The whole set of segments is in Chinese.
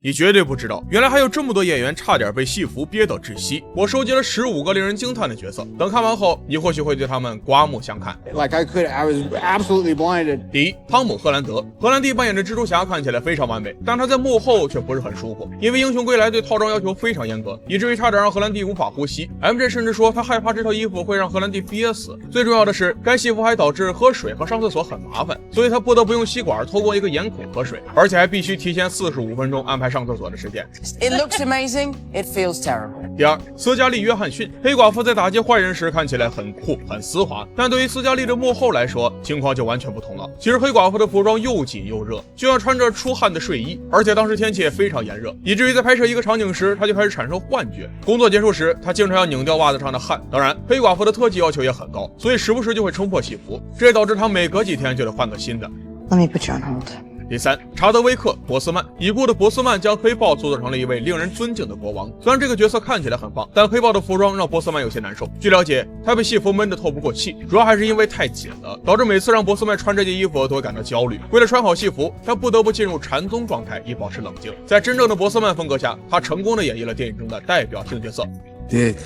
你绝对不知道，原来还有这么多演员差点被戏服憋到窒息。我收集了15个令人惊叹的角色，等看完后，你或许会对他们刮目相看。I was absolutely blinded. 第一，汤姆·赫兰德。荷兰弟扮演的蜘蛛侠看起来非常完美，但他在幕后却不是很舒服，因为英雄归来对套装要求非常严格，以至于差点让荷兰弟无法呼吸。MJ 甚至说他害怕这套衣服会让荷兰弟憋死。最重要的是，该戏服还导致喝水和上厕所很麻烦，所以他不得不用吸管透过一个眼孔喝水，而且还必须提前45分钟安排上厕所的时间。It looks amazing. It feels terrible. 第二，斯嘉丽·约翰逊。黑寡妇在打击坏人时看起来很酷很丝滑，但对于斯嘉丽的幕后来说，情况就完全不同了。其实黑寡妇的服装又紧又热，就像穿着出汗的睡衣，而且当时天气也非常炎热，以至于在拍摄一个场景时，她就开始产生幻觉。工作结束时，她经常要拧掉袜子上的汗。当然，黑寡妇的特技要求也很高，所以时不时就会冲破戏服，这也导致她每隔几天就得换个新的。Let me put you on hold. 第三，查德威克·博斯曼。已故的博斯曼将黑豹塑造成了一位令人尊敬的国王。虽然这个角色看起来很棒，但黑豹的服装让博斯曼有些难受。据了解，他被戏服闷得透不过气，主要还是因为太紧了，导致每次让博斯曼穿这件衣服都会感到焦虑。为了穿好戏服，他不得不进入禅宗状态以保持冷静。在真正的博斯曼风格下，他成功的演绎了电影中的代表性角色。Dick,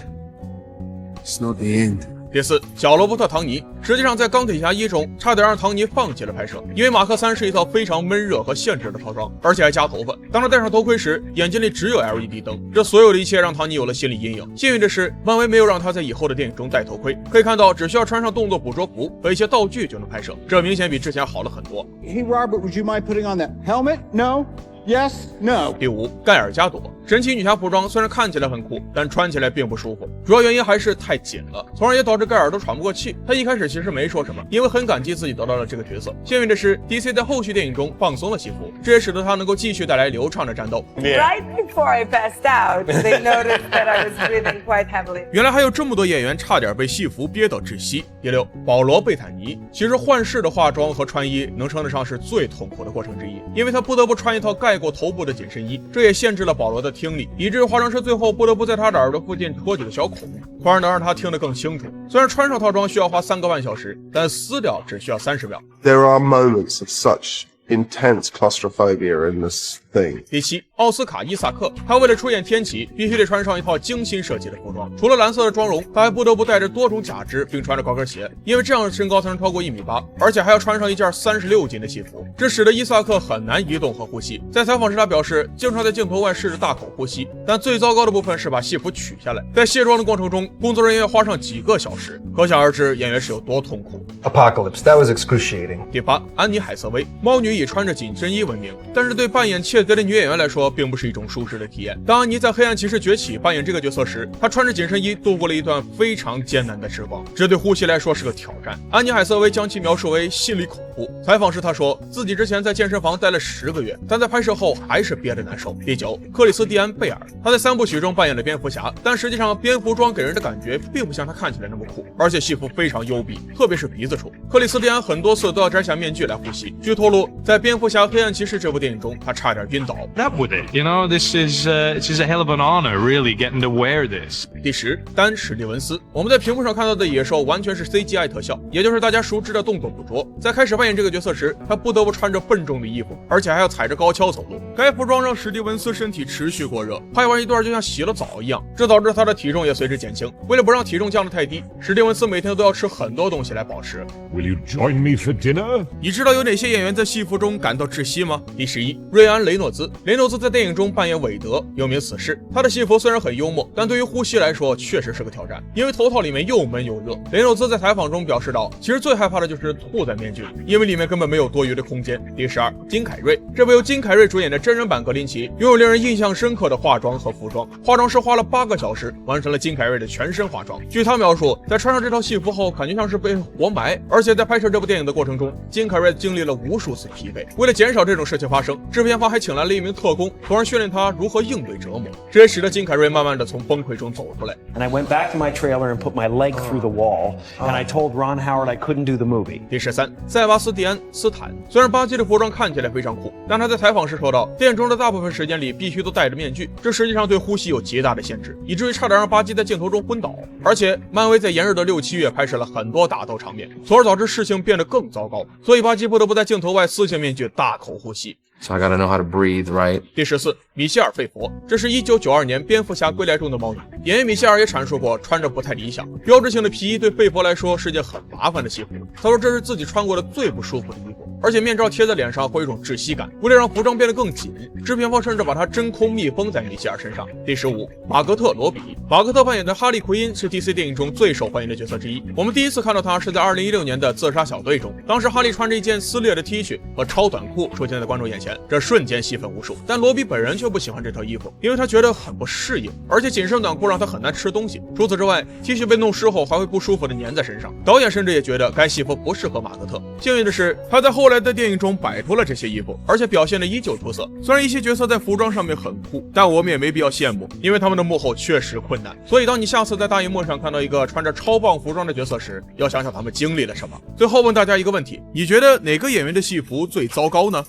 it's not the end. 第四，小罗伯特·唐尼。实际上，在《钢铁侠1》中，差点让唐尼放弃了拍摄，因为马克3是一套非常闷热和限制的套装，而且还加头发。当他戴上头盔时，眼睛里只有 LED 灯。这所有的一切让唐尼有了心理阴影。幸运的是，漫威没有让他在以后的电影中戴头盔。可以看到，只需要穿上动作捕捉服和一些道具就能拍摄，这明显比之前好了很多。Hey, Robert, would you mind putting on that helmet? No? Yes? No? 第五，盖尔加朵。神奇女侠服装虽然看起来很酷，但穿起来并不舒服，主要原因还是太紧了，从而也导致盖尔都喘不过气。他一开始其实没说什么，因为很感激自己得到了这个角色。幸运的是 DC 在后续电影中放松了戏服，这也使得他能够继续带来流畅的战斗。Right before I passed out, they noticed that I was breathing quite heavily. 原来还有这么多演员差点被戏服憋到窒息。第六，保罗·贝坦尼。其实幻视的化妆和穿衣能称得上是最痛苦的过程之一，因为他不得不穿一套盖过头部的紧身衣，这也限制了保罗的听力，以至于化妆师最后不得不在他的耳朵附近戳几个小孔，从而能让他听得更清楚。虽然穿上套装需要花3个半小时，但撕掉只需要30秒。 There are moments of such intense claustrophobia in this thing. 第七，奥斯卡·伊萨克。他为了出演天启，必须得穿上一套精心设计的服装。除了蓝色的妆容，他还不得不带着多种假肢，并穿着高跟鞋，因为这样的身高才能超过1.8米，而且还要穿上一件36斤的戏服，这使得伊萨克很难移动和呼吸。在采访时，他表示经常在镜头外试着大口呼吸，但最糟糕的部分是把戏服取下来，在卸妆的过程中，工作人员要花上几个小时，可想而知演员是有多痛苦。 Apocalypse, that was excruciating. 第八，安妮·海瑟薇。猫女以穿着紧身衣闻名，但是对扮演窃贼的女演员来说，并不是一种舒适的体验。当安妮在《黑暗骑士崛起》扮演这个角色时，她穿着紧身衣度过了一段非常艰难的时光，这对呼吸来说是个挑战。安妮·海瑟薇将其描述为心理恐怖。采访时，她说自己之前在健身房待了10个月，但在拍摄后还是憋得难受。第九，克里斯蒂安·贝尔。他在3部曲中扮演了蝙蝠侠，但实际上蝙蝠装给人的感觉并不像他看起来那么酷，而且戏服非常幽闭，特别是鼻子处。克里斯蒂安很多次都要摘下面具来呼吸。据透露，在蝙蝠侠黑暗骑士这部电影中，他差点晕倒。 Up with it, you know. This is a hell of an honor, really, getting to wear this. 第10，丹·史蒂文斯。我们在屏幕上看到的野兽完全是 CGI 特效，也就是大家熟知的动作捕捉。在开始扮演这个角色时，他不得不穿着笨重的衣服，而且还要踩着高跷走路。该服装让史蒂文斯身体持续过热，拍完一段就像洗了澡一样，这导致他的体重也随之减轻。为了不让体重降得太低，史蒂文斯每天都要吃很多东西来保持。 Will you join me for dinner? 你知道有哪些演员在戏服中感到窒息吗？第11，瑞安·雷诺兹。雷诺兹在电影中扮演韦德，又名死侍。他的戏服虽然很幽默，但对于呼吸来说确实是个挑战，因为头套里面又闷又热。雷诺兹在采访中表示道，其实最害怕的就是吐在面具里，因为里面根本没有多余的空间。第12，金凯瑞。这部由金凯瑞主演的真人版格林奇，拥有令人印象深刻的化妆和服装。化妆师花了8个小时完成了金凯瑞的全身化妆。据他描述，在穿上这套戏服后，感觉像是被活埋，而且在拍摄这部电影的过程中，金凯瑞经历了无数次疲惫。为了减少这种事情发生，制片方还请来了一名特工，从而训练他如何应对折磨。这也使得金凯瑞慢慢的从崩溃中走出来。 And I went back to my trailer and put my leg through the wall, and I told Ron Howard I couldn't do the movie. 第13，塞巴斯蒂安·斯坦。虽然巴基的服装看起来非常酷，但他在采访时说到，电影中的大部分时间里必须都戴着面具，这实际上对呼吸有极大的限制，以至于差点让巴基在镜头中昏倒。而且，漫威在炎热的6、7月拍摄了很多打斗场面，从而导致事情变得更糟糕，所以巴基不得不在镜头外撕下面具大口呼吸。So I gotta know how to breathe, right? 第14，米歇尔·费佛，这是1992年蝙蝠侠归来中的猫女。演员米歇尔也阐述过穿着不太理想，标志性的皮衣对费佛来说是件很麻烦的西服。他说这是自己穿过的最不舒服的衣服，而且面罩贴在脸上会有一种窒息感。为了让服装变得更紧，制片方甚至把它真空密封在米歇尔身上。第15，马格特·罗比，马格特扮演的哈利·奎因是 DC 电影中最受欢迎的角色之一。我们第一次看到他是在2016年的《自杀小队》中，当时哈利穿着一件撕裂的 T 恤和超短裤出现在观众眼前，这瞬间戏份无数。但罗比本人却不喜欢这套衣服，因为他觉得很不适应，而且紧身短裤让他很难吃东西。除此之外 ，T 恤被弄湿后还会不舒服的粘在身上。导演甚至也觉得该戏服不适合马格特。幸运的是，他在后来的电影中摆脱了这些衣服，而且表现得依旧出色。虽然一些角色在服装上面很酷，但我们也没必要羡慕，因为他们的幕后确实困难。所以当你下次在大荧幕上看到一个穿着超棒服装的角色时，要想想他们经历了什么。最后问大家一个问题，你觉得哪个演员的戏服最糟糕呢？